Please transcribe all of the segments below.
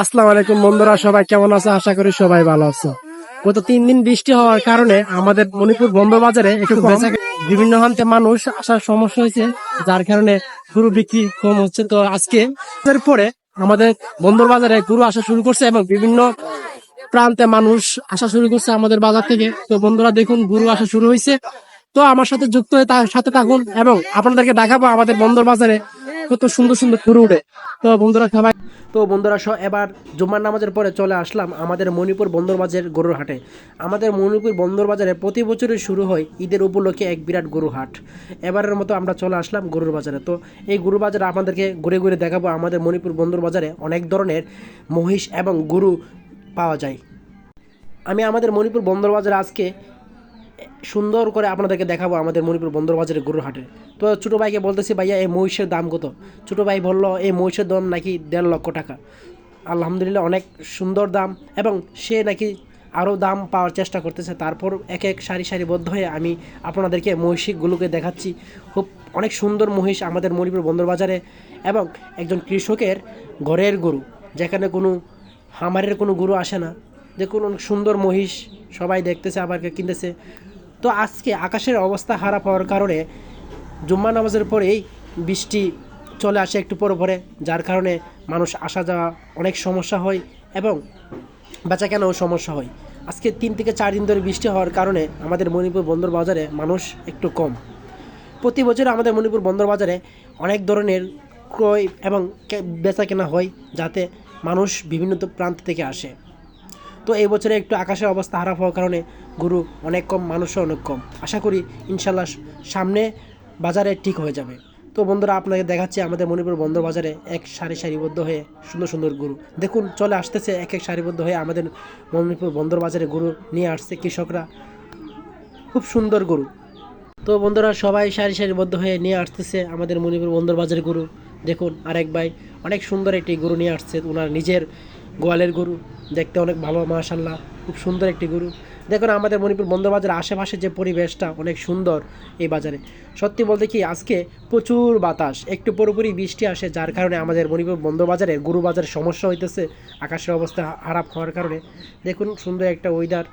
আসসালামু আলাইকুম বন্ধুরা, সবাই কেমন আছো? আশা করি সবাই ভালো আছো। গত 3 দিন বৃষ্টি হওয়ার কারণে আমাদের মণিপুর বন্দর বাজারে একটু বিভিন্ন হান্তে মানুষ আসার সমস্যা হয়েছে, যার কারণে গরু বিক্রি কম হচ্ছে। তো আজকে এর পরে আমাদের বন্দর বাজারে গরু আসা শুরু করছে এবং বিভিন্ন প্রান্তে মানুষ আসা শুরু করছে আমাদের বাজার থেকে। তো বন্ধুরা দেখুন, গরু আসা শুরু হয়েছে। তো আমার সাথে যুক্ত হয়ে তার সাথে থাকুন এবং আপনাদেরকে দেখাবো আমাদের বন্দর বাজারে কত সুন্দর সুন্দর গরু উঠে। তো বন্ধুরা সবাই, এবার জুম্মার নামাজের পরে চলে আসলাম আমাদের মণিপুর বন্দর বাজার গরুর হাটে। আমাদের মণিপুর বন্দর বাজারে প্রতি বছরই শুরু হয় ঈদের উপলক্ষে এক বিরাট গরু হাট। এবারের মতো আমরা চলে আসলাম গরুর বাজারে। তো এই গরুর বাজারে আপনাদেরকে ঘুরে ঘুরে দেখাবো আমাদের মণিপুর বন্দর বাজারে অনেক ধরনের মহিষ এবং গরু পাওয়া যায়। আমি আমাদের মণিপুর বন্দর বাজারে আজকে সুন্দর করে আপনাদেরকে দেখাবো আমাদের মণিপুর বন্দর বাজারের গরুর হাটে। তো ছোটো ভাইকে বলতেছি, ভাইয়া এই মহিষের দাম কত? ছোটো ভাই বললো এই মহিষের দাম নাকি 1.5 লক্ষ টাকা। আলহামদুলিল্লাহ, অনেক সুন্দর দাম এবং সে নাকি আরও দাম পাওয়ার চেষ্টা করতেছে। তারপর এক এক সারি সারিবদ্ধ হয়ে আমি আপনাদেরকে মহিষগুলোকে দেখাচ্ছি। খুব অনেক সুন্দর মহিষ আমাদের মণিপুর বন্দর বাজারে এবং একজন কৃষকের ঘরের গরু, যেখানে কোনো খামারের কোনো গরু আসে না। দেখুন, অনেক সুন্দর মহিষ, সবাই দেখতেছে আবার কিনতেছে। তো আজকে আকাশের অবস্থা খারাপ হওয়ার কারণে জুম্মা নামাজের পরেই বৃষ্টি চলে আসে একটু পরে পরে, যার কারণে মানুষ আসা যাওয়া অনেক সমস্যা হয় এবং বেচা কেনাও সমস্যা হয়। আজকে 3 থেকে 4 দিন ধরে বৃষ্টি হওয়ার কারণে আমাদের মণিপুর বন্দর বাজারে মানুষ একটু কম। প্রতি বছর আমাদের মণিপুর বন্দর বাজারে অনেক ধরনের ক্রয় এবং বেচা কেনা হয়, যাতে মানুষ বিভিন্ন প্রান্ত থেকে আসে। তো এই বছরে একটু আকাশের অবস্থা খারাপ হওয়ার কারণে গরু অনেক কম, মানুষও অনেক কম। আশা করি ইনশাল্লাহ সামনে বাজারে ঠিক হয়ে যাবে। তো বন্ধুরা, আপনাকে দেখাচ্ছি আমাদের মণিপুর বন্দর বাজারে এক সারিবদ্ধ হয়ে সুন্দর সুন্দর গরু। দেখুন, চলে আসতেছে এক এক সারিবদ্ধ হয়ে আমাদের মণিপুর বন্দর বাজারে গরু নিয়ে আসছে কৃষকরা। খুব সুন্দর গরু। তো বন্ধুরা, সবাই সারিবদ্ধ হয়ে নিয়ে আসতেছে আমাদের মণিপুর বন্দর বাজারে গরু। দেখুন, আরেক ভাই অনেক সুন্দর একটি গরু নিয়ে আসছে, ওনার নিজের গোয়ালের গরু। দেখতে অনেক ভালো, মাশাআল্লাহ, খুব সুন্দর একটি গরু। দেখুন, আমাদের মণিপুর বন্দর বাজারের আশেপাশে যে পরিবেশটা অনেক সুন্দর এই বাজারে। সত্যি বলতে কি, আজকে প্রচুর বাতাস, একটু পুরোপুরি বৃষ্টি আসে, যার কারণে আমাদের মণিপুর বন্দর বাজারে গরু বাজারে সমস্যা হইতেছে আকাশের অবস্থা খারাপ হওয়ার কারণে। দেখুন, সুন্দর একটা ওয়েদার।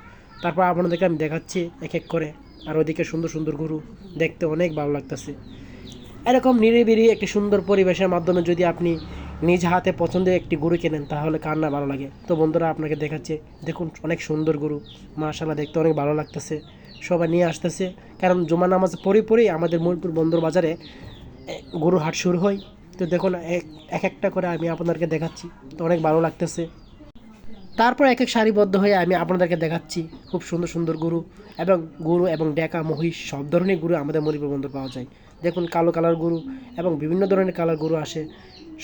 তারপর আপনাদেরকে আমি দেখাচ্ছি এক এক করে। আর ওইদিকে সুন্দর সুন্দর গরু, দেখতে অনেক ভালো লাগতেছে। এরকম নিরিবিলি একটি সুন্দর পরিবেশের মাধ্যমে যদি আপনি নিজ হাতে পছন্দের একটি গরু কেনেন, তাহলে কার না ভালো লাগে। তো বন্ধুরা, আপনাকে দেখাচ্ছে, দেখুন অনেক সুন্দর গরু, মাশাআল্লাহ, দেখতে অনেক ভালো লাগতেছে। সবাই নিয়ে আসতেছে, কারণ জুমা নামাজ পরেই আমাদের মণিপুর বন্দর বাজারে গরু হাট শুরু হয়। তো দেখুন, এক একটা করে আমি আপনাদেরকে দেখাচ্ছি, তো অনেক ভালো লাগতেছে। তারপর এক এক সারিবদ্ধ হয়ে আমি আপনাদেরকে দেখাচ্ছি খুব সুন্দর সুন্দর গরু এবং ডেকা মহিষ, সব ধরনের গরু আমাদের মণিপুর বন্দর পাওয়া যায়। দেখুন, কালো কালার গরু এবং বিভিন্ন ধরনের কালার গরু আসে।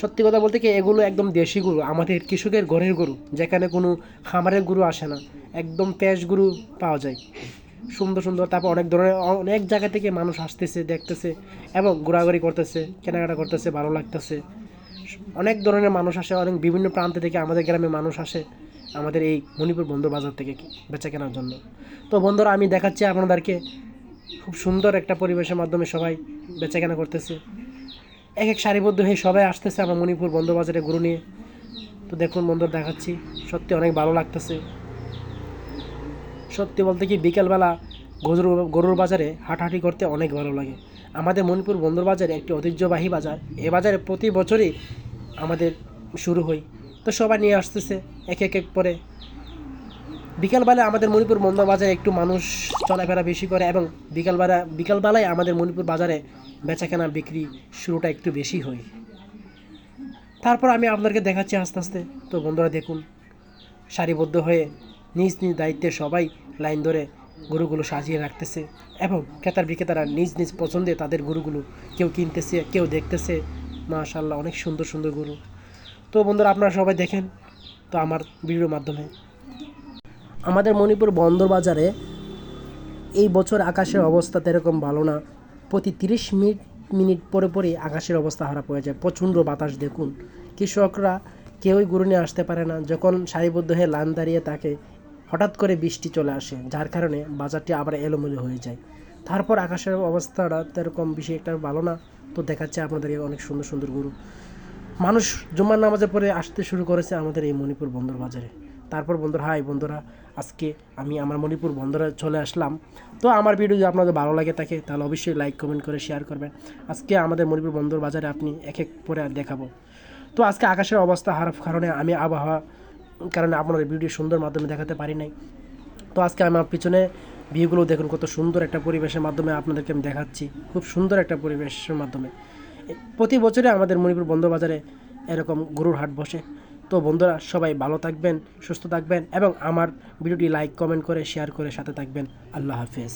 সত্যি কথা বলতে কি, এগুলো একদম দেশি গরু, আমাদের কৃষকের ঘরের গরু, যেখানে কোনো খামারের গরু আসে না। একদম পেশ গরু পাওয়া যায়, সুন্দর সুন্দর। তারপর অনেক জায়গা থেকে মানুষ আসতেছে, দেখতেছে এবং ঘোরাঘুরি করতেছে, কেনাকাটা করতেছে, ভালো লাগতেছে। অনেক ধরনের মানুষ আসে, অনেক বিভিন্ন প্রান্ত থেকে আমাদের গ্রামে মানুষ আসে আমাদের এই মণিপুর বন্দর বাজার থেকে বেচা কেনার জন্য। তো বন্ধুরা, আমি দেখাচ্ছি আপনাদেরকে খুব সুন্দর একটা পরিবেশের মাধ্যমে সবাই বেচা কেনা করতেছে। এক এক সারিবদ্ধ হয়ে সবাই আসতেছে আমার মণিপুর বন্দর বাজারে গরু নিয়ে। তো দেখুন বন্ধুরা, দেখাচ্ছি, সত্যি অনেক ভালো লাগতেছে। সত্যি বলতে কি, বিকেলবেলা গরুর বাজারে হাঁটাহাঁটি করতে অনেক ভালো লাগে। আমাদের মণিপুর বন্দর বাজারে একটি ঐতিহ্যবাহী বাজার। এ বাজারে প্রতি বছরই আমাদের শুরু হয়। তো সবাই নিয়ে আসতেছে এক এক করে। বিকালবেলা আমাদের মণিপুর বন্দর বাজারে একটু মানুষ চলাফেরা বেশি করে এবং বিকালবেলায় আমাদের মণিপুর বাজারে বেচাকেনা বিক্রি শুরুটা একটু বেশি হয়। তারপর আমি আপনাদেরকে দেখাচ্ছি আস্তে আস্তে। তো বন্ধুরা দেখুন, সারিবদ্ধ হয়ে নিজ নিজ দায়িত্বে সবাই লাইন ধরে গরুগুলো সাজিয়ে রাখতেছে এবং ক্রেতার বিক্রেতারা নিজ নিজ পছন্দে তাদের গরুগুলো কেউ কিনতেছে, কেউ দেখতেছে। মাশাআল্লাহ, অনেক সুন্দর সুন্দর গরু। তো বন্ধুরা, আপনারা সবাই দেখেন তো আমার ভিডিওর মাধ্যমে। আমাদের মণিপুর বন্দর বাজারে এই বছর আকাশের অবস্থা এরকম ভালো না। প্রতি 30 মিনিট পরে আকাশের অবস্থা খারাপ হয়ে যায়, প্রচণ্ড বাতাস। দেখুন, কৃষকরা কেউই গরু নিয়ে আসতে পারে না। যখন সারিবদ্ধ হয়ে লাইন দাঁড়িয়ে থাকে, হঠাৎ করে বৃষ্টি চলে আসে, যার কারণে বাজারটি আবার এলোমেলো হয়ে যায়। তারপর আকাশের অবস্থাটা এরকম বেশি একটা ভালো না। তো দেখাচ্ছে আপনাদেরকে অনেক সুন্দর সুন্দর গরু। মানুষ জুম্মার নামাজে পড়ে আসতে শুরু করেছে আমাদের এই মণিপুর বন্দর বাজারে। তারপর বন্ধুরা, হাই বন্ধুরা, আজকে আমি আমার মণিপুর বন্দরে চলে আসলাম। তো আমার ভিডিও যদি আপনাদের ভালো লাগে থাকে তাহলে অবশ্যই লাইক কমেন্ট করে শেয়ার করবেন। আজকে আমাদের মণিপুর বন্দর বাজারে আপনি এক এক করে দেখাবো। তো আজকে আকাশের অবস্থা খারাপ কারণে আমি আবহাওয়া কারণে আপনাদের ভিডিও সুন্দর মাধ্যমে দেখাতে পারি নাই। তো আজকে আমার পিছনে ভিউগুলো দেখুন, কত সুন্দর একটা পরিবেশের মাধ্যমে আপনাদেরকে আমি দেখাচ্ছি, খুব সুন্দর একটা পরিবেশের মাধ্যমে। প্রতি বছরে আমাদের মণিপুর বন্দর বাজারে এরকম গরুর হাট বসে। তো বন্ধুরা, সবাই ভালো থাকবেন, সুস্থ থাকবেন এবং আমার ভিডিওটি লাইক কমেন্ট করে শেয়ার করে সাথে থাকবেন। আল্লাহ হাফেজ।